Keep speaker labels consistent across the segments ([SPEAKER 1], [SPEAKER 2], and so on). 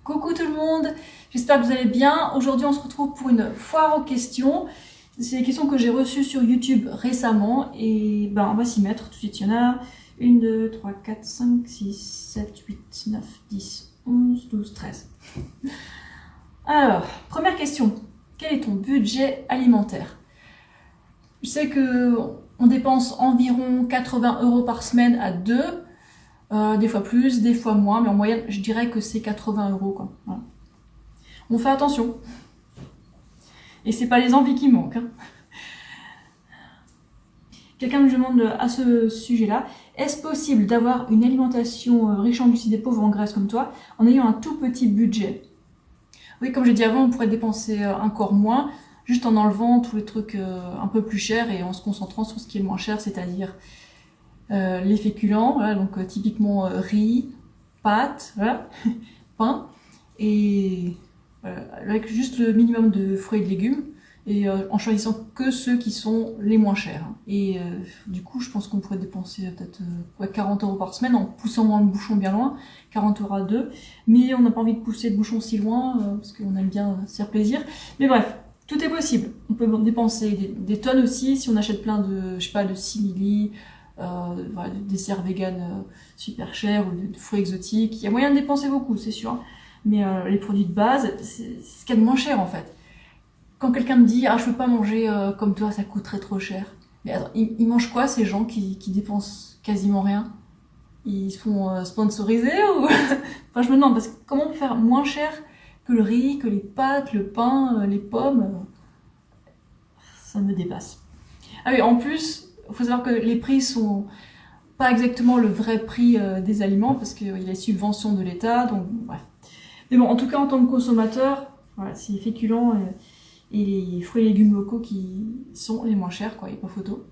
[SPEAKER 1] Coucou tout le monde, j'espère que vous allez bien. Aujourd'hui on se retrouve pour une foire aux questions. C'est des questions que j'ai reçues sur YouTube récemment et on va s'y mettre tout de suite. Il y en a 1, 2, 3, 4, 5, 6, 7, 8, 9, 10, 11, 12, 13. Alors, première question. Quel est ton budget alimentaire? Je sais qu'on dépense environ 80 € par semaine à deux. Des fois plus, des fois moins, mais en moyenne, je dirais que c'est 80 €, quoi. Voilà. On fait attention. Et c'est pas les envies qui manquent. Hein. Quelqu'un me demande à ce sujet-là, est-ce possible d'avoir une alimentation riche en glucides et pauvre en graisse comme toi, en ayant un tout petit budget? Oui, comme j'ai dit avant, on pourrait dépenser encore moins, juste en enlevant tous les trucs un peu plus chers et en se concentrant sur ce qui est moins cher, c'est-à-dire les féculents, voilà, donc typiquement riz, pâtes, voilà, pain, et avec juste le minimum de fruits et de légumes, et en choisissant que ceux qui sont les moins chers. Et du coup, je pense qu'on pourrait dépenser peut-être 40 € par semaine en poussant moins le bouchon bien loin, 40 € à deux, mais on n'a pas envie de pousser le bouchon si loin, parce qu'on aime bien se faire plaisir. Mais bref, tout est possible. On peut dépenser des tonnes aussi si on achète plein de, je sais pas, de simili, voilà, des desserts vegan super chers ou de fruits exotiques. Il y a moyen de dépenser beaucoup, c'est sûr. Mais les produits de base, c'est ce qu'il y a de moins cher en fait. Quand quelqu'un me dit « Ah, je peux pas manger comme toi, ça coûterait trop cher », mais attends, ils mangent quoi ces gens qui dépensent quasiment rien? Ils se font sponsoriser ou... Enfin, je me demande, parce que comment on peut faire moins cher que le riz, que les pâtes, le pain, les pommes? Ça me dépasse. Ah oui, en plus, il faut savoir que les prix sont pas exactement le vrai prix des aliments, parce qu'il y a les subventions de l'État, donc bref. Mais bon, en tout cas, en tant que consommateur, voilà, c'est les féculents et les fruits et légumes locaux qui sont les moins chers, quoi, il n'y a pas photo.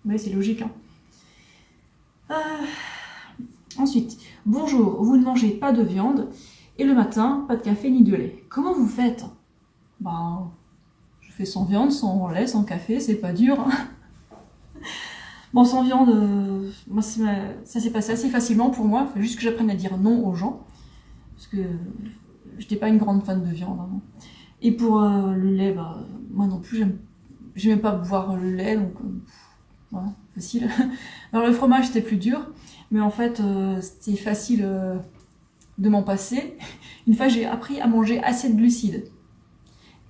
[SPEAKER 1] Oui, c'est logique, hein. Ensuite, bonjour, vous ne mangez pas de viande, et le matin, pas de café ni de lait. Comment vous faites? Je fais sans viande, sans lait, sans café, c'est pas dur, hein. Bon, sans viande, moi, ça s'est passé assez facilement pour moi, il faut juste que j'apprenne à dire non aux gens, parce que j'étais pas une grande fan de viande, hein. Et pour le lait, moi non plus, j'aimais pas boire le lait, donc voilà, facile. Alors le fromage c'était plus dur, mais en fait c'était facile de m'en passer. Une fois j'ai appris à manger assez de glucides,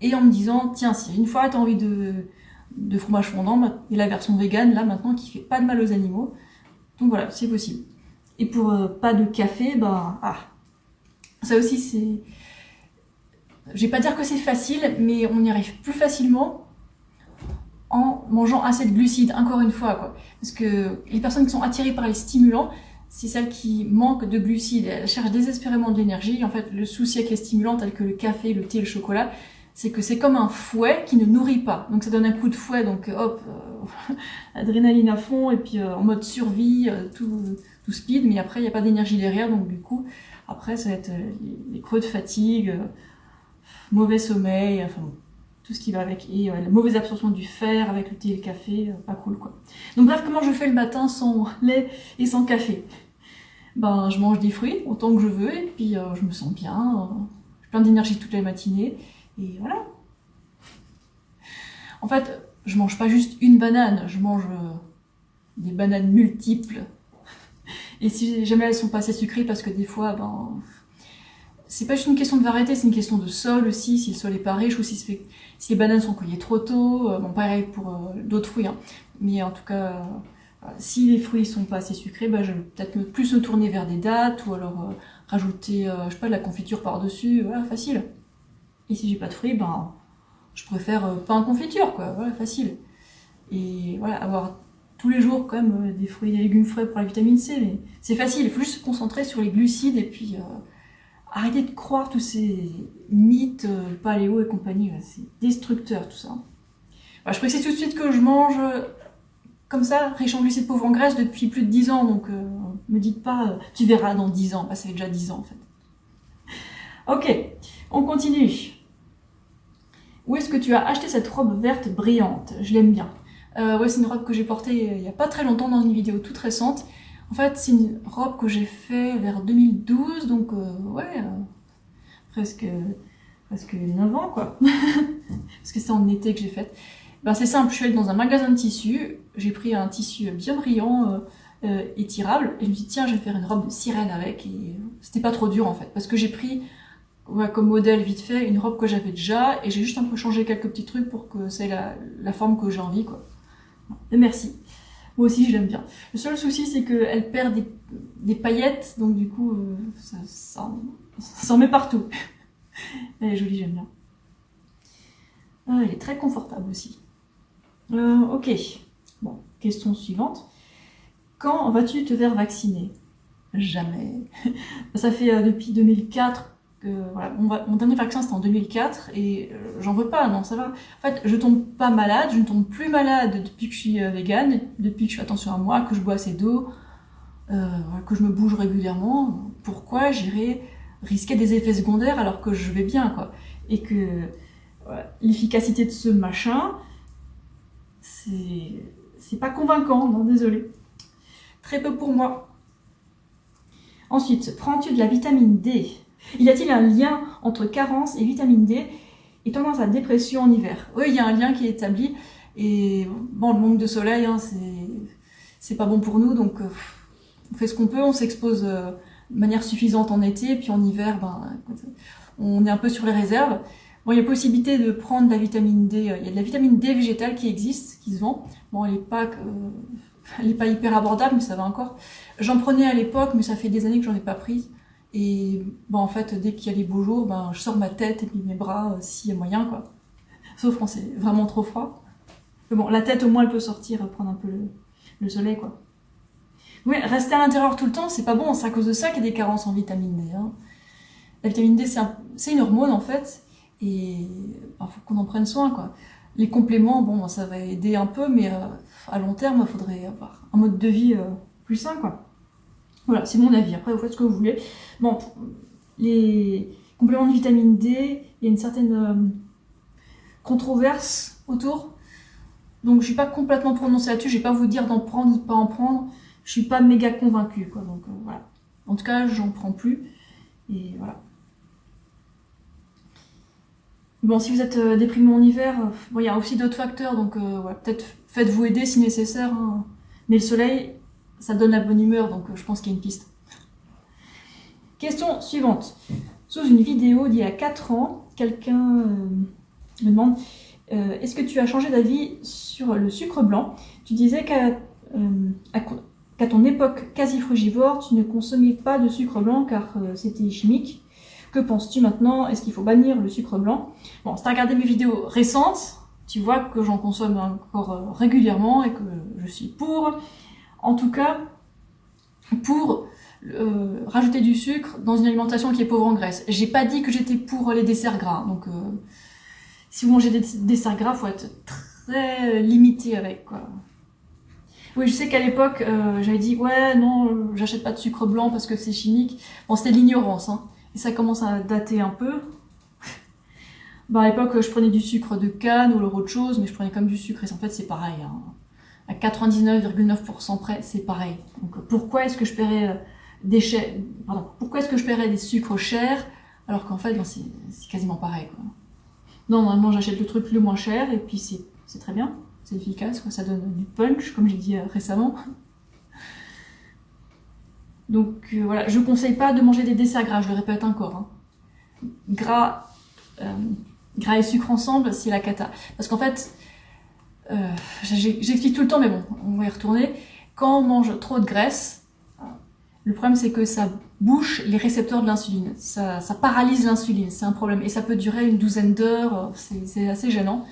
[SPEAKER 1] et en me disant, tiens, si une fois t'as envie de fromage fondant, il y a la version vegan là maintenant qui fait pas de mal aux animaux, donc voilà, c'est possible. Et pour pas de café, ça aussi c'est... Je vais pas dire que c'est facile, mais on y arrive plus facilement en mangeant assez de glucides, encore une fois, quoi. Parce que les personnes qui sont attirées par les stimulants, c'est celles qui manquent de glucides. Elles cherchent désespérément de l'énergie. En fait, le souci avec les stimulants, tels que le café, le thé, le chocolat, c'est que c'est comme un fouet qui ne nourrit pas. Donc ça donne un coup de fouet, donc hop, adrénaline à fond, et puis en mode survie, tout speed, mais après il n'y a pas d'énergie derrière, donc du coup, après ça va être les creux de fatigue, mauvais sommeil, enfin tout ce qui va avec, et la mauvaise absorption du fer avec le thé et le café, pas cool quoi. Donc bref, comment je fais le matin sans lait et sans café? Je mange des fruits autant que je veux, et puis je me sens bien, j'ai plein d'énergie toute la matinée, et voilà. En fait, je mange pas juste une banane, je mange des bananes multiples. Et si jamais elles sont pas assez sucrées, parce que des fois, c'est pas juste une question de variété, c'est une question de sol aussi, si le sol est pas riche, ou si les bananes sont cueillies trop tôt, pareil pour d'autres fruits, hein. Mais en tout cas, si les fruits sont pas assez sucrés, je vais peut-être plus me tourner vers des dattes, ou alors rajouter, je sais pas, de la confiture par-dessus, voilà, facile. Et si j'ai pas de fruits, je préfère pain confiture, quoi, voilà, facile. Et voilà, avoir tous les jours quand même des fruits et des légumes frais pour la vitamine C, mais c'est facile, il faut juste se concentrer sur les glucides, et puis... arrêtez de croire tous ces mythes paléo et compagnie, c'est destructeur tout ça. Je précise tout de suite que je mange comme ça, riche en glucides, pauvre en graisse, depuis plus de 10 ans, donc me dites pas tu verras dans 10 ans, ça fait déjà 10 ans en fait. Ok, on continue. Où est-ce que tu as acheté cette robe verte brillante? Je l'aime bien. Ouais, c'est une robe que j'ai portée il y a pas très longtemps dans une vidéo toute récente. En fait, c'est une robe que j'ai fait vers 2012, donc ouais, presque 9 ans, quoi. Parce que c'est en été que j'ai fait. Ben, c'est simple, je suis allée dans un magasin de tissus, j'ai pris un tissu bien brillant, étirable, et je me suis dit, tiens, je vais faire une robe de sirène avec, et c'était pas trop dur en fait, parce que j'ai pris comme modèle vite fait une robe que j'avais déjà, et j'ai juste un peu changé quelques petits trucs pour que ça ait la forme que j'ai envie, quoi. Et merci. Moi aussi, je l'aime bien. Le seul souci, c'est qu'elle perd des paillettes, donc du coup, ça en met partout. Elle est jolie, j'aime bien. Elle est très confortable aussi. Ok. Bon, question suivante. Quand vas-tu te faire vacciner? Jamais. Ça fait depuis 2004 que voilà, mon dernier vaccin c'était en 2004 et j'en veux pas, non, ça va. En fait, je tombe pas malade, je ne tombe plus malade depuis que je suis végane, depuis que je fais attention à moi, que je bois assez d'eau, que je me bouge régulièrement. Pourquoi j'irais risquer des effets secondaires alors que je vais bien, quoi? Et que l'efficacité de ce machin, c'est pas convaincant, non, désolé. Très peu pour moi. Ensuite, prends-tu de la vitamine D? Y a-t-il un lien entre carence et vitamine D et tendance à dépression en hiver? Oui, il y a un lien qui est établi. Et bon, le manque de soleil, hein, c'est pas bon pour nous, donc on fait ce qu'on peut, on s'expose de manière suffisante en été, puis en hiver, ben, on est un peu sur les réserves. Bon, il y a possibilité de prendre de la vitamine D. Il y a de la vitamine D végétale qui existe, qui se vend. Bon, elle est pas hyper abordable, mais ça va encore. J'en prenais à l'époque, mais ça fait des années que j'en ai pas prise. Et bon, en fait, dès qu'il y a les beaux jours, ben, je sors ma tête et puis mes bras, s'il y a moyen, quoi. Sauf quand c'est vraiment trop froid. Mais bon, la tête, au moins, elle peut sortir, prendre un peu le soleil, quoi. Oui, rester à l'intérieur tout le temps, c'est pas bon. C'est à cause de ça qu'il y a des carences en vitamine D. Hein. La vitamine D, c'est une hormone, en fait. Et ben, faut qu'on en prenne soin, quoi. Les compléments, bon, ça va aider un peu, mais à long terme, il faudrait avoir un mode de vie plus sain, quoi. Voilà, c'est mon avis. Après, vous faites ce que vous voulez. Bon, les compléments de vitamine D, il y a une certaine controverse autour. Donc, je suis pas complètement prononcée là-dessus. Je vais pas vous dire d'en prendre ou de pas en prendre. Je suis pas méga convaincue, quoi. Donc, voilà. En tout cas, j'en prends plus. Et voilà. Bon, si vous êtes déprimé en hiver, bon, il y a aussi d'autres facteurs. Donc, voilà, peut-être faites-vous aider si nécessaire. Hein. Mais le soleil, ça donne la bonne humeur. Donc, je pense qu'il y a une piste. Question suivante. Sous une vidéo d'il y a 4 ans, quelqu'un me demande est-ce que tu as changé d'avis sur le sucre blanc? Tu disais qu'à ton époque quasi frugivore, tu ne consommais pas de sucre blanc car c'était chimique. Que penses-tu maintenant? Est-ce qu'il faut bannir le sucre blanc? Bon, si tu as regardé mes vidéos récentes, tu vois que j'en consomme encore régulièrement et que je suis pour. En tout cas, pour rajouter du sucre dans une alimentation qui est pauvre en graisse. J'ai pas dit que j'étais pour les desserts gras, donc si vous mangez des desserts gras, faut être très limité avec, quoi. Oui, je sais qu'à l'époque, j'avais dit ouais, non, j'achète pas de sucre blanc parce que c'est chimique. Bon, c'était de l'ignorance, hein. Et ça commence à dater un peu. Bah, à l'époque, je prenais du sucre de canne ou autre chose, mais je prenais comme du sucre, et en fait, c'est pareil, hein. À 99,9% près, c'est pareil. Donc pourquoi est-ce que je paierais pourquoi est-ce que je paierais des sucres chers alors qu'en fait, ben, c'est quasiment pareil, quoi. Non, normalement, j'achète le truc le moins cher et puis c'est très bien, c'est efficace, quoi. Ça donne du punch, comme j'ai dit récemment. Donc voilà, je conseille pas de manger des desserts gras, je le répète encore. Hein. Gras et sucre ensemble, c'est la cata. Parce qu'en fait, j'explique tout le temps, mais bon, on va y retourner. Quand on mange trop de graisse, le problème c'est que ça bouche les récepteurs de l'insuline. Ça paralyse l'insuline, c'est un problème. Et ça peut durer une douzaine d'heures, c'est assez gênant.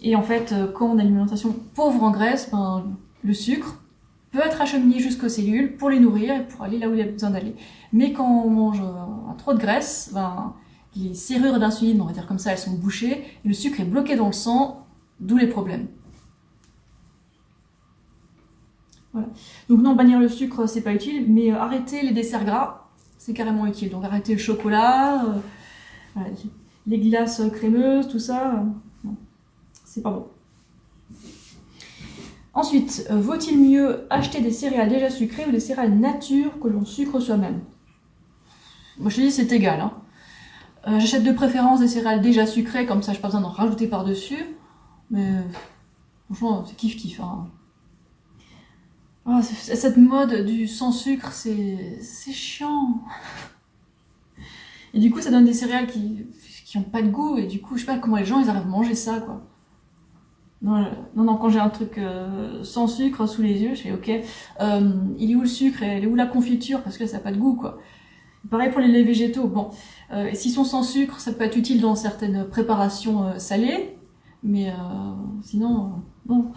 [SPEAKER 1] Et en fait, quand on a une alimentation pauvre en graisse, ben, le sucre peut être acheminé jusqu'aux cellules pour les nourrir et pour aller là où il a besoin d'aller. Mais quand on mange trop de graisse, ben, les serrures d'insuline, on va dire comme ça, elles sont bouchées, et le sucre est bloqué dans le sang, d'où les problèmes. Voilà. Donc non, bannir le sucre, c'est pas utile, mais arrêter les desserts gras, c'est carrément utile. Donc arrêter le chocolat, voilà, les glaces crémeuses, tout ça, c'est pas bon. Ensuite, vaut-il mieux acheter des céréales déjà sucrées ou des céréales nature que l'on sucre soi-même? Moi je te dis c'est égal. Hein. J'achète de préférence des céréales déjà sucrées, comme ça j'ai pas besoin d'en rajouter par-dessus. Mais franchement, c'est kiff-kiff. Hein. Oh, cette mode du sans sucre, c'est chiant. Et du coup, ça donne des céréales qui ont pas de goût, et du coup, je sais pas comment les gens ils arrivent à manger ça, quoi. Non, quand j'ai un truc sans sucre sous les yeux, je fais ok, il est où le sucre et il est où la confiture, parce que là, ça n'a pas de goût, quoi. Pareil pour les laits végétaux, bon, s'ils sont sans sucre, ça peut être utile dans certaines préparations salées, mais sinon, non.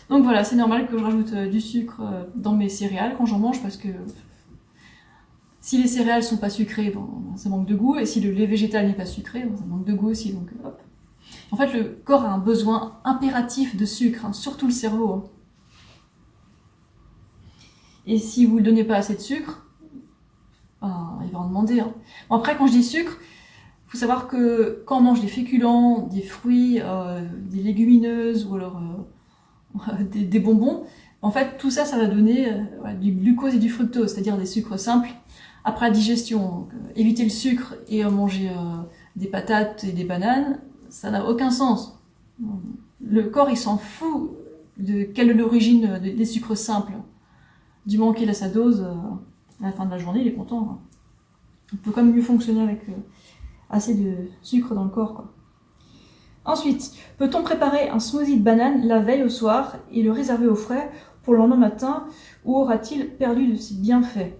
[SPEAKER 1] Donc voilà, c'est normal que je rajoute du sucre dans mes céréales quand j'en mange, parce que si les céréales sont pas sucrées, bon, ça manque de goût, et si le lait végétal n'est pas sucré, bon, ça manque de goût aussi, donc hop. En fait, le corps a un besoin impératif de sucre, hein, surtout le cerveau. Hein. Et si vous ne donnez pas assez de sucre, ben, il va en demander. Hein. Bon, après, quand je dis sucre, il faut savoir que quand on mange des féculents, des fruits, des légumineuses ou alors des bonbons, en fait, tout ça, ça va donner du glucose et du fructose, c'est-à-dire des sucres simples. Après la digestion, donc, éviter le sucre et manger des patates et des bananes, ça n'a aucun sens. Le corps, il s'en fout de quelle est l'origine des sucres simples. Du moment qu'il a sa dose, à la fin de la journée, il est content. Hein. On peut quand même mieux fonctionner avec assez de sucre dans le corps. Quoi. Ensuite, peut-on préparer un smoothie de banane la veille au soir et le réserver au frais pour le lendemain matin, ou aura-t-il perdu de ses bienfaits?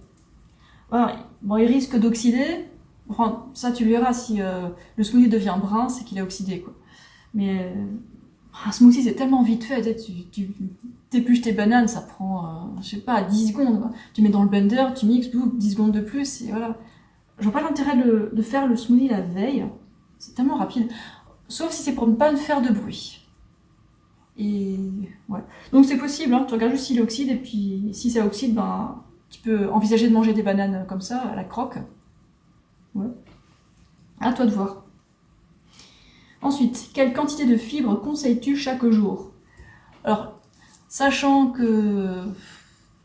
[SPEAKER 1] Voilà. Bon, il risque d'oxyder. Enfin, ça, tu le verras, si le smoothie devient brun, c'est qu'il a oxydé, quoi. Mais un smoothie, c'est tellement vite fait. Tu t'épluches tes bananes, ça prend, je sais pas, 10 secondes. Quoi. Tu mets dans le blender, tu mixes, 10 secondes de plus, et voilà. Je vois pas l'intérêt de faire le smoothie la veille. C'est tellement rapide. Sauf si c'est pour ne pas faire de bruit. Et ouais. Donc c'est possible, hein. Tu regardes juste s'il oxyde, et puis si ça oxyde, ben, tu peux envisager de manger des bananes comme ça, à la croque. Ouais. À toi de voir. Ensuite, quelle quantité de fibres conseilles-tu chaque jour? Alors, sachant que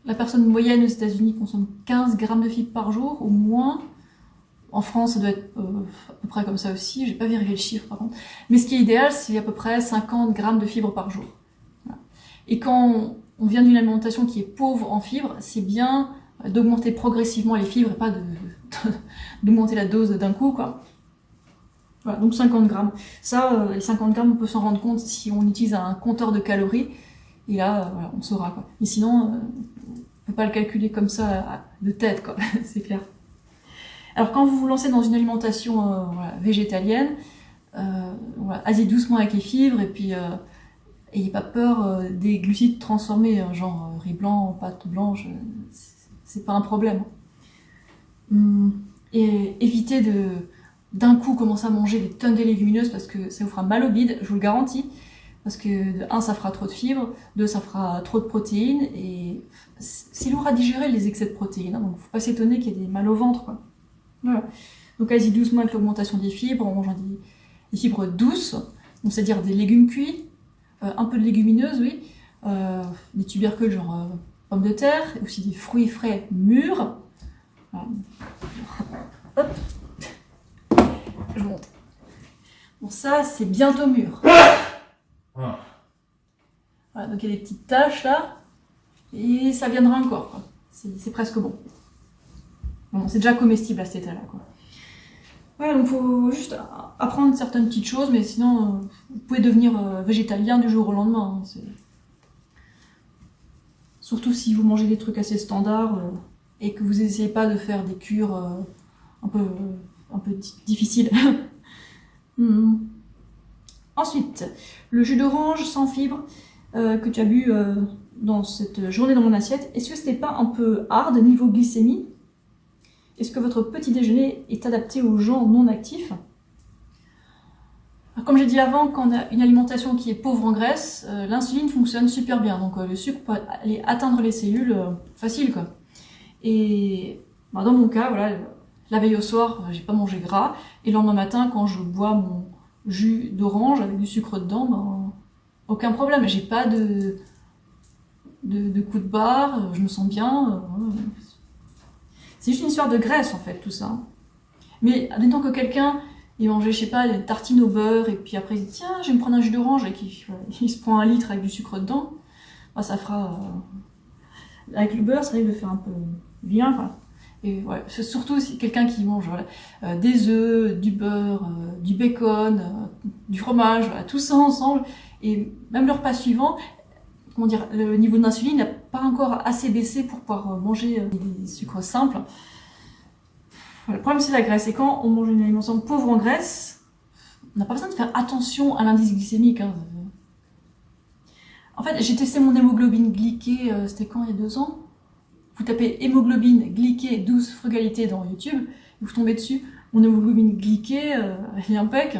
[SPEAKER 1] la personne moyenne aux États-Unis consomme 15 grammes de fibres par jour, au moins. En France, ça doit être à peu près comme ça aussi. J'ai pas vérifié le chiffre par contre. Mais ce qui est idéal, c'est à peu près 50 grammes de fibres par jour. Voilà. Et quand on vient d'une alimentation qui est pauvre en fibres, c'est bien d'augmenter progressivement les fibres et pas d'augmenter la dose d'un coup, quoi. Voilà, donc 50 grammes. Ça, les 50 grammes, on peut s'en rendre compte si on utilise un compteur de calories. Et là, voilà, on saura, quoi. Mais sinon, on peut pas le calculer comme ça de tête, quoi. C'est clair. Alors quand vous vous lancez dans une alimentation végétalienne, allez doucement avec les fibres, et puis ayez pas peur des glucides transformés, genre riz blanc, pâte blanche, c'est pas un problème. Et évitez d'un coup commencer à manger des tonnes de légumineuses, parce que ça vous fera mal au bide, je vous le garantis. Parce que, de 1, ça fera trop de fibres, 2, ça fera trop de protéines, et c'est lourd à digérer les excès de protéines, hein, donc faut pas s'étonner qu'il y ait des mal au ventre, quoi. Voilà. Donc allez-y doucement avec l'augmentation des fibres, en mangeant des fibres douces, c'est-à-dire des légumes cuits, un peu de légumineuses, oui, des tubercules genre pommes de terre, et aussi des fruits frais mûrs. Voilà. Hop. Je monte. Bon, ça, c'est bientôt mûr. Voilà, donc il y a des petites taches là, et ça viendra encore, quoi. C'est presque bon. Bon, c'est déjà comestible à cet état-là, quoi. Voilà, donc il faut juste apprendre certaines petites choses, mais sinon, vous pouvez devenir végétalien du jour au lendemain. Hein, surtout si vous mangez des trucs assez standards et que vous n'essayez pas de faire des cures un peu difficiles. Ensuite, le jus d'orange sans fibres que tu as bu dans cette journée dans mon assiette, est-ce que c'était pas un peu hard niveau glycémie? Est-ce que votre petit déjeuner est adapté aux gens non actifs? Alors, comme j'ai dit avant, quand on a une alimentation qui est pauvre en graisse, l'insuline fonctionne super bien. Donc le sucre peut aller atteindre les cellules facile, quoi. Et bah, dans mon cas, voilà, la veille au soir, j'ai pas mangé gras. Et le lendemain matin, quand je bois mon jus d'orange avec du sucre dedans, ben, aucun problème. J'ai pas de de coups de barre, je me sens bien. C'est juste une histoire de graisse en fait, tout ça. Mais admettons que quelqu'un, il mangeait, je sais pas, des tartines au beurre, et puis après il dit tiens, je vais me prendre un jus d'orange, et il se prend 1 litre avec du sucre dedans, bah, ça fera. Avec le beurre, ça risque de faire un peu bien, quoi. Et ouais, c'est surtout si quelqu'un qui mange voilà, des œufs, du beurre, du bacon, du fromage, voilà, tout ça ensemble, et même le repas suivant, comment dire, le niveau d'insuline n'a pas encore assez baissé pour pouvoir manger des sucres simples. Voilà, le problème c'est la graisse, et quand on mange une alimentation pauvre en graisse, on n'a pas besoin de faire attention à l'indice glycémique. Hein. En fait, j'ai testé mon hémoglobine glyquée, c'était quand, il y a 2 ans? Vous tapez hémoglobine glyquée 12 frugalité dans YouTube, et vous tombez dessus. Mon hémoglobine glyquée, elle est impec,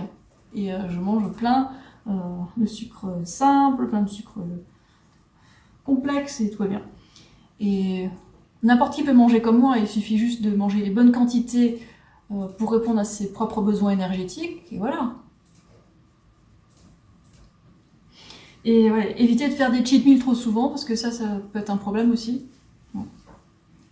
[SPEAKER 1] et je mange plein de sucre simple, plein de sucre complexe, et tout va bien. Et n'importe qui peut manger comme moi, il suffit juste de manger les bonnes quantités pour répondre à ses propres besoins énergétiques, et voilà. Et ouais, évitez de faire des cheat meals trop souvent, parce que ça peut être un problème aussi.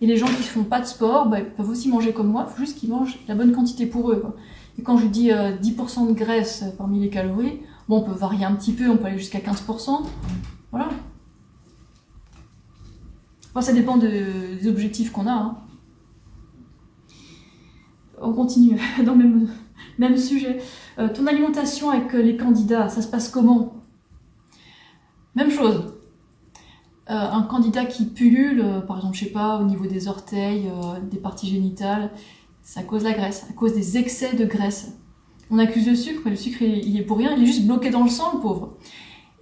[SPEAKER 1] Et les gens qui ne font pas de sport, bah, ils peuvent aussi manger comme moi, il faut juste qu'ils mangent la bonne quantité pour eux, quoi. Et quand je dis 10% de graisse parmi les calories, bon, on peut varier un petit peu, on peut aller jusqu'à 15%. Voilà. Enfin, ça dépend des objectifs qu'on a. Hein. On continue dans le même sujet. Ton alimentation avec les candidats, ça se passe comment? Même chose. Un candidat qui pullule, par exemple, je sais pas, au niveau des orteils, des parties génitales, c'est à cause de la graisse, à cause des excès de graisse. On accuse le sucre, mais le sucre, il est pour rien, il est juste bloqué dans le sang, le pauvre.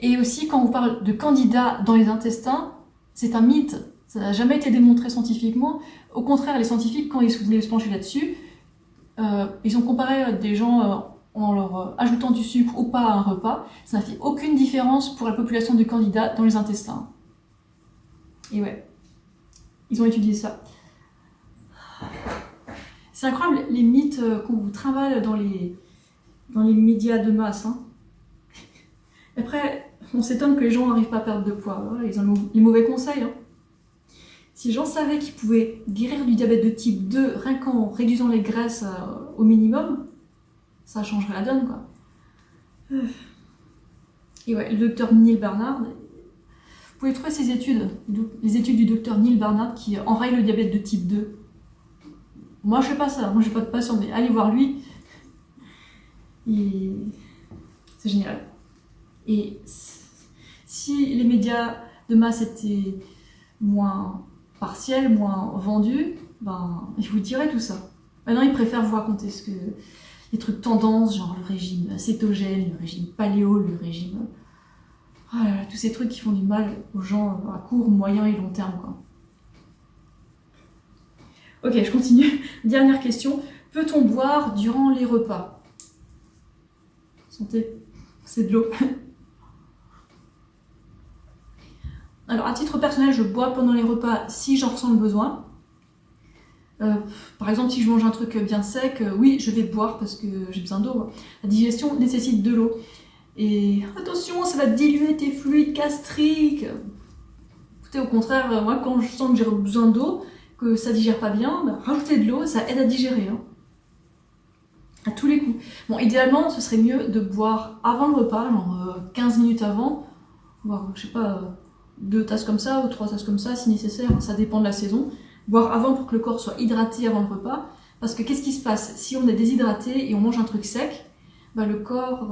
[SPEAKER 1] Et aussi, quand on parle de candidats dans les intestins, c'est un mythe. Ça n'a jamais été démontré scientifiquement. Au contraire, les scientifiques, quand ils voulaient se pencher là-dessus, ils ont comparé des gens en leur ajoutant du sucre ou pas à un repas. Ça n'a fait aucune différence pour la population de candidats dans les intestins. Et ouais, ils ont étudié ça. C'est incroyable les mythes qu'on vous trimballe dans les médias de masse. Hein. Après, on s'étonne que les gens n'arrivent pas à perdre de poids. Voilà, ils ont les mauvais conseils. Hein. Si les gens savaient qu'ils pouvaient guérir du diabète de type 2 rien qu'en réduisant les graisses au minimum, ça changerait la donne, quoi. Et ouais, le docteur Neil Barnard, vous pouvez trouver ses études, les études du docteur Neil Barnard qui enraye le diabète de type 2. Moi, je fais pas ça, moi, j'ai pas de passion, mais allez voir lui. C'est génial. Et si les médias de masse étaient moins partiels, moins vendus, ben, ils vous diraient tout ça. Maintenant, ils préfèrent vous raconter les trucs tendances, genre le régime cétogène, le régime paléo, le régime... Oh là là, tous ces trucs qui font du mal aux gens à court, moyen et long terme, quoi. Ok, je continue. Dernière question. Peut-on boire durant les repas? Santé, c'est de l'eau. Alors, à titre personnel, je bois pendant les repas si j'en ressens le besoin. Par exemple, si je mange un truc bien sec, oui, je vais boire parce que j'ai besoin d'eau. La digestion nécessite de l'eau. Et attention, ça va diluer tes fluides gastriques. Écoutez, au contraire, moi, quand je sens que j'ai besoin d'eau, que ça digère pas bien, bah, rajouter de l'eau, ça aide à digérer. Hein. À tous les coups. Bon, idéalement, ce serait mieux de boire avant le repas, genre 15 minutes avant, voire, je sais pas, 2 tasses comme ça ou 3 tasses comme ça, si nécessaire, ça dépend de la saison. Boire avant pour que le corps soit hydraté avant le repas. Parce que qu'est-ce qui se passe? Si on est déshydraté et on mange un truc sec, bah, le corps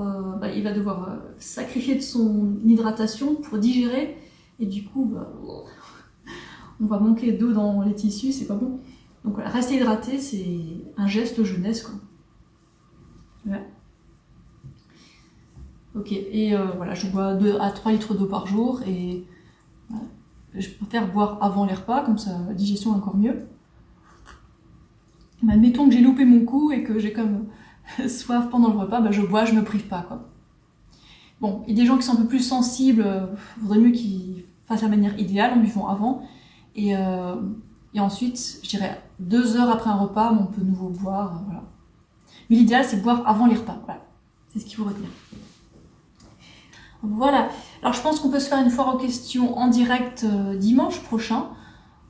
[SPEAKER 1] il va devoir sacrifier de son hydratation pour digérer. Et du coup, bah, on va manquer d'eau dans les tissus, c'est pas bon. Donc voilà, rester hydraté, c'est un geste jeunesse, quoi. Ouais. Ok, et voilà, je bois 2 à 3 litres d'eau par jour et je préfère boire avant les repas, comme ça la digestion est encore mieux. Mais admettons que j'ai loupé mon coup et que j'ai comme soif pendant le repas, bah je bois, je me prive pas, quoi. Bon, il y a des gens qui sont un peu plus sensibles, il vaudrait mieux qu'ils fassent la manière idéale en buvant avant. Et ensuite, je dirais 2 heures après un repas, on peut de nouveau boire, voilà. Mais l'idéal, c'est de boire avant les repas, voilà. C'est ce qu'il faut retenir. Voilà. Alors je pense qu'on peut se faire une foire aux questions en direct dimanche prochain.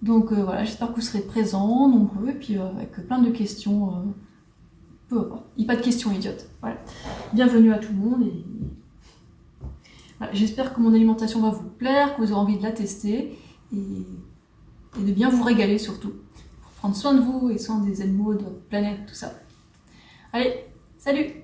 [SPEAKER 1] Donc voilà, j'espère que vous serez présents, nombreux, et puis avec plein de questions. Il n'y a pas de questions idiotes. Voilà. Bienvenue à tout le monde. Et voilà, j'espère que mon alimentation va vous plaire, que vous aurez envie de la tester et de bien vous régaler surtout. Pour prendre soin de vous et soin des animaux, de votre planète, tout ça. Allez, salut!